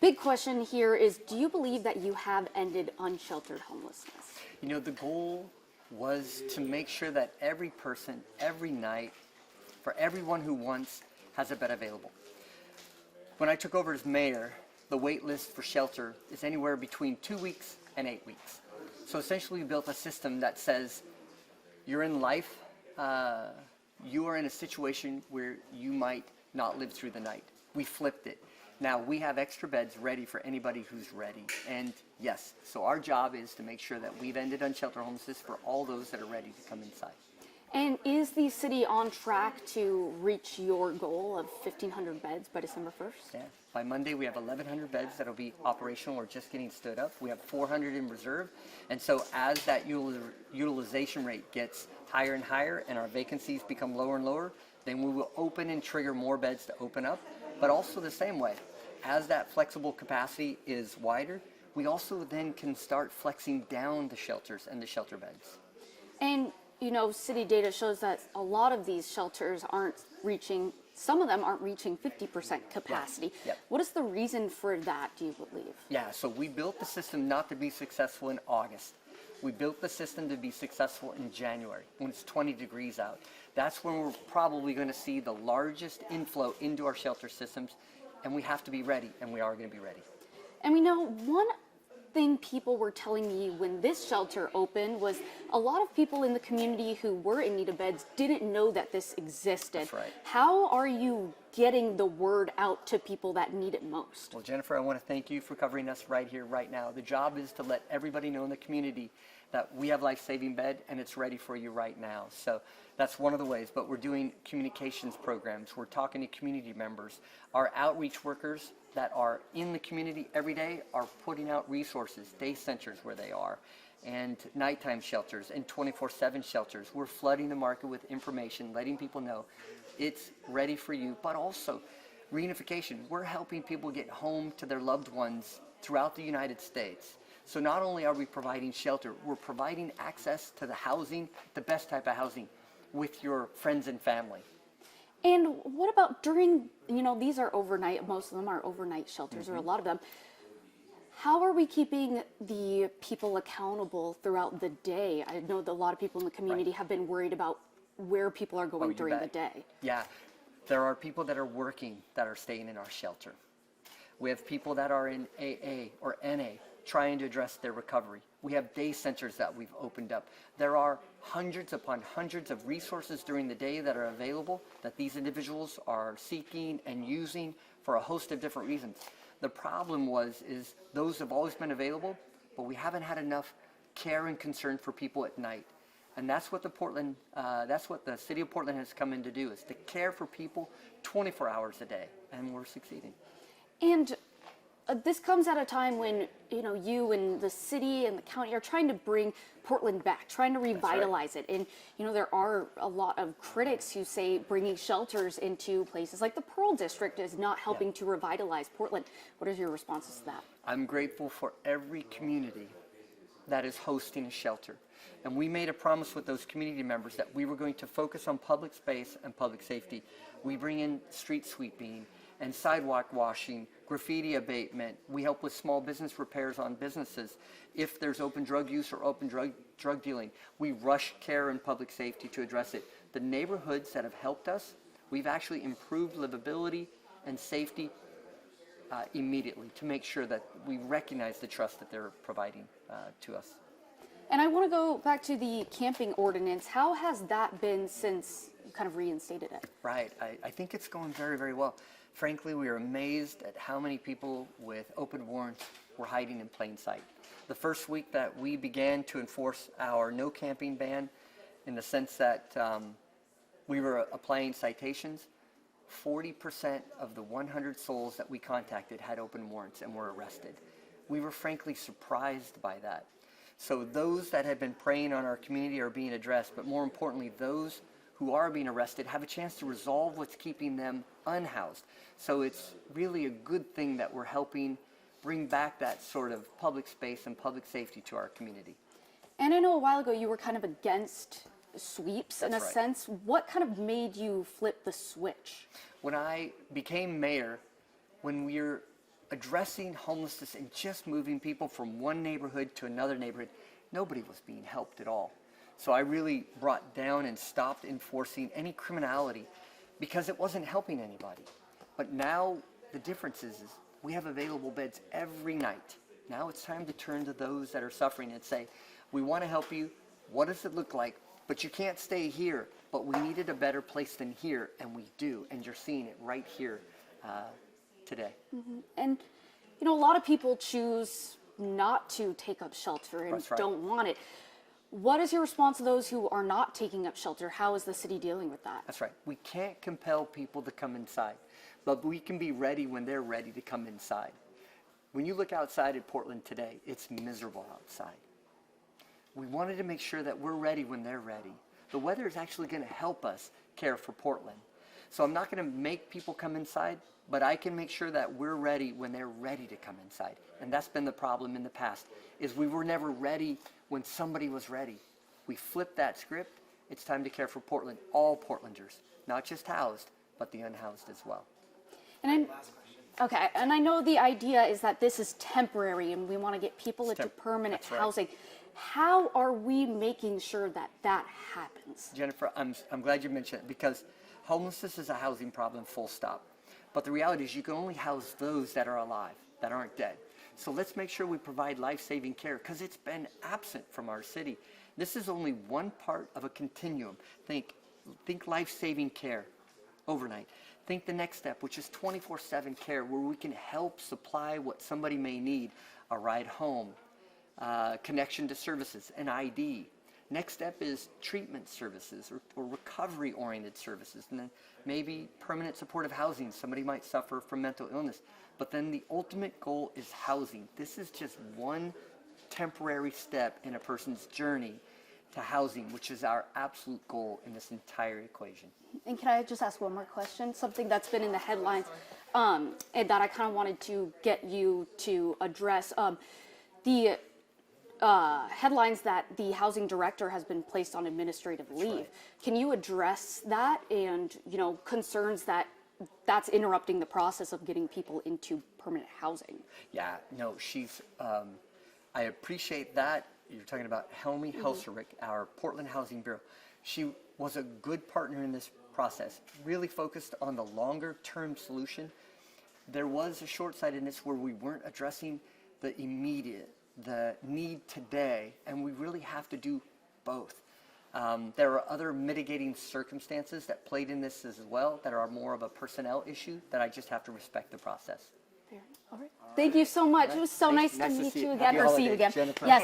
Big question here is, do you believe that you have ended unsheltered homelessness? You know, the goal was to make sure that every person, every night, for everyone who wants, has a bed available. When I took over as mayor, the wait list for shelter is anywhere between 2 weeks and 8 weeks. So essentially we built a system that says you're in life, you are in a situation where you might not live through the night. We flipped it. Now we have extra beds ready for anybody who's ready. And yes, so our job is to make sure that we've ended unsheltered homelessness for all those that are ready to come inside. And is the city on track to reach your goal of 1,500 beds by December 1st? Yeah. By Monday, we have 1,100 beds that'll be operational or just getting stood up. We have 400 in reserve. And so as that utilization rate gets higher and higher and our vacancies become lower and lower, then we will open and trigger more beds to open up. But also the same way, as that flexible capacity is wider, we also then can start flexing down the shelters and the shelter beds. And you know, city data shows that a lot of these shelters aren't reaching, some of them aren't reaching 50% capacity. Yeah. What is the reason for that, do you believe? Yeah, so we built the system not to be successful in August. We built the system to be successful in January, when it's 20 degrees out. That's when we're probably going to see the largest inflow into our shelter systems, and we have to be ready, and we are going to be ready. And we know one thing people were telling me when this shelter opened was a lot of people in the community who were in need of beds didn't know that this existed. That's right. How are you getting the word out to people that need it most? Well, Jennifer, I want to thank you for covering us right here, right now. The job is to let everybody know in the community that we have life-saving bed and it's ready for you right now. So that's one of the ways, but we're doing communications programs. We're talking to community members. Our outreach workers that are in the community every day are putting out resources, day centers where they are, and nighttime shelters and 24/7 shelters. We're flooding the market with information, letting people know it's ready for you, but also reunification. We're helping people get home to their loved ones throughout the United States. So not only are we providing shelter, we're providing access to the housing, the best type of housing, with your friends and family. And what about during, you know, these are overnight, most of them are overnight shelters, or a lot of them. How are we keeping the people accountable throughout the day? I know that a lot of people in the community have been worried about where people are going during the day. Yeah, there are people that are working that are staying in our shelter. We have people that are in AA or NA trying to address their recovery. We have day centers that we've opened up. There are hundreds upon hundreds of resources during the day that are available that these individuals are seeking and using for a host of different reasons. The problem is those have always been available, but we haven't had enough care and concern for people at night. And that's what the city of Portland has come in to do, is to care for people 24 hours a day, and we're succeeding. And this comes at a time when, you know, you and the city and the county are trying to bring Portland back, trying to revitalize it. And, you know, there are a lot of critics who say bringing shelters into places like the Pearl District is not helping to revitalize Portland. What is your responses to that? I'm grateful for every community that is hosting a shelter. And we made a promise with those community members that we were going to focus on public space and public safety. We bring in street sweeping and sidewalk washing, graffiti abatement. We help with small business repairs on businesses. If there's open drug use or open drug dealing, we rush care and public safety to address it. The neighborhoods that have helped us, we've actually improved livability and safety immediately to make sure that we recognize the trust that they're providing to us. And I want to go back to the camping ordinance. How has that been since you kind of reinstated it? Right. I think it's going very, very well. Frankly, we are amazed at how many people with open warrants were hiding in plain sight. The first week that we began to enforce our no camping ban, in the sense that we were applying citations, 40% of the 100 souls that we contacted had open warrants and were arrested. We were frankly surprised by that. So those that have been preying on our community are being addressed, but more importantly, those who are being arrested have a chance to resolve what's keeping them unhoused. So it's really a good thing that we're helping bring back that sort of public space and public safety to our community. And I know a while ago you were kind of against sweeps in a sense. What kind of made you flip the switch? When I became mayor, when we're addressing homelessness and just moving people from one neighborhood to another neighborhood, nobody was being helped at all. So I really brought down and stopped enforcing any criminality because it wasn't helping anybody. But now the difference is we have available beds every night. Now it's time to turn to those that are suffering and say, we want to help you. What does it look like? But you can't stay here. But we needed a better place than here, and we do. And you're seeing it right here today. And, you know, a lot of people choose not to take up shelter and That's right. don't want it. What is your response to those who are not taking up shelter? How is the city dealing with that? That's right. We can't compel people to come inside, but we can be ready when they're ready to come inside. When you look outside at Portland today, it's miserable outside. We wanted to make sure that we're ready when they're ready. The weather is actually going to help us care for Portland. So I'm not going to make people come inside, but I can make sure that we're ready when they're ready to come inside. And that's been the problem in the past, is we were never ready when somebody was ready. We flipped that script. It's time to care for Portland, all Portlanders, not just housed, but the unhoused as well. And and I know the idea is that this is temporary and we want to get people into permanent housing. How are we making sure that that happens? Jennifer, I'm glad you mentioned it, because homelessness is a housing problem, full stop. But the reality is you can only house those that are alive, that aren't dead. So let's make sure we provide life-saving care, because it's been absent from our city. This is only one part of a continuum. Think life-saving care overnight. Think the next step, which is 24/7 care, where we can help supply what somebody may need, a ride home, connection to services, an ID. Next step is treatment services or recovery-oriented services, and then maybe permanent supportive housing. Somebody might suffer from mental illness, but then the ultimate goal is housing. This is just one temporary step in a person's journey to housing, which is our absolute goal in this entire equation. And can I just ask one more question? Something that's been in the headlines and that I kind of wanted to get you to address. The headlines that the housing director has been placed on administrative leave. Right. Can you address that and, you know, concerns that that's interrupting the process of getting people into permanent housing? Yeah, no, she's, I appreciate that. You're talking about Helmy Helserich, our Portland Housing Bureau. She was a good partner in this process, really focused on the longer term solution. There was a short-sightedness where we weren't addressing the immediate, the need today, and we really have to do both. There are other mitigating circumstances that played in this as well that are more of a personnel issue that I just have to respect the process. All right. Thank you so much. It was so nice to meet you again, or see you again. Jennifer. Yes.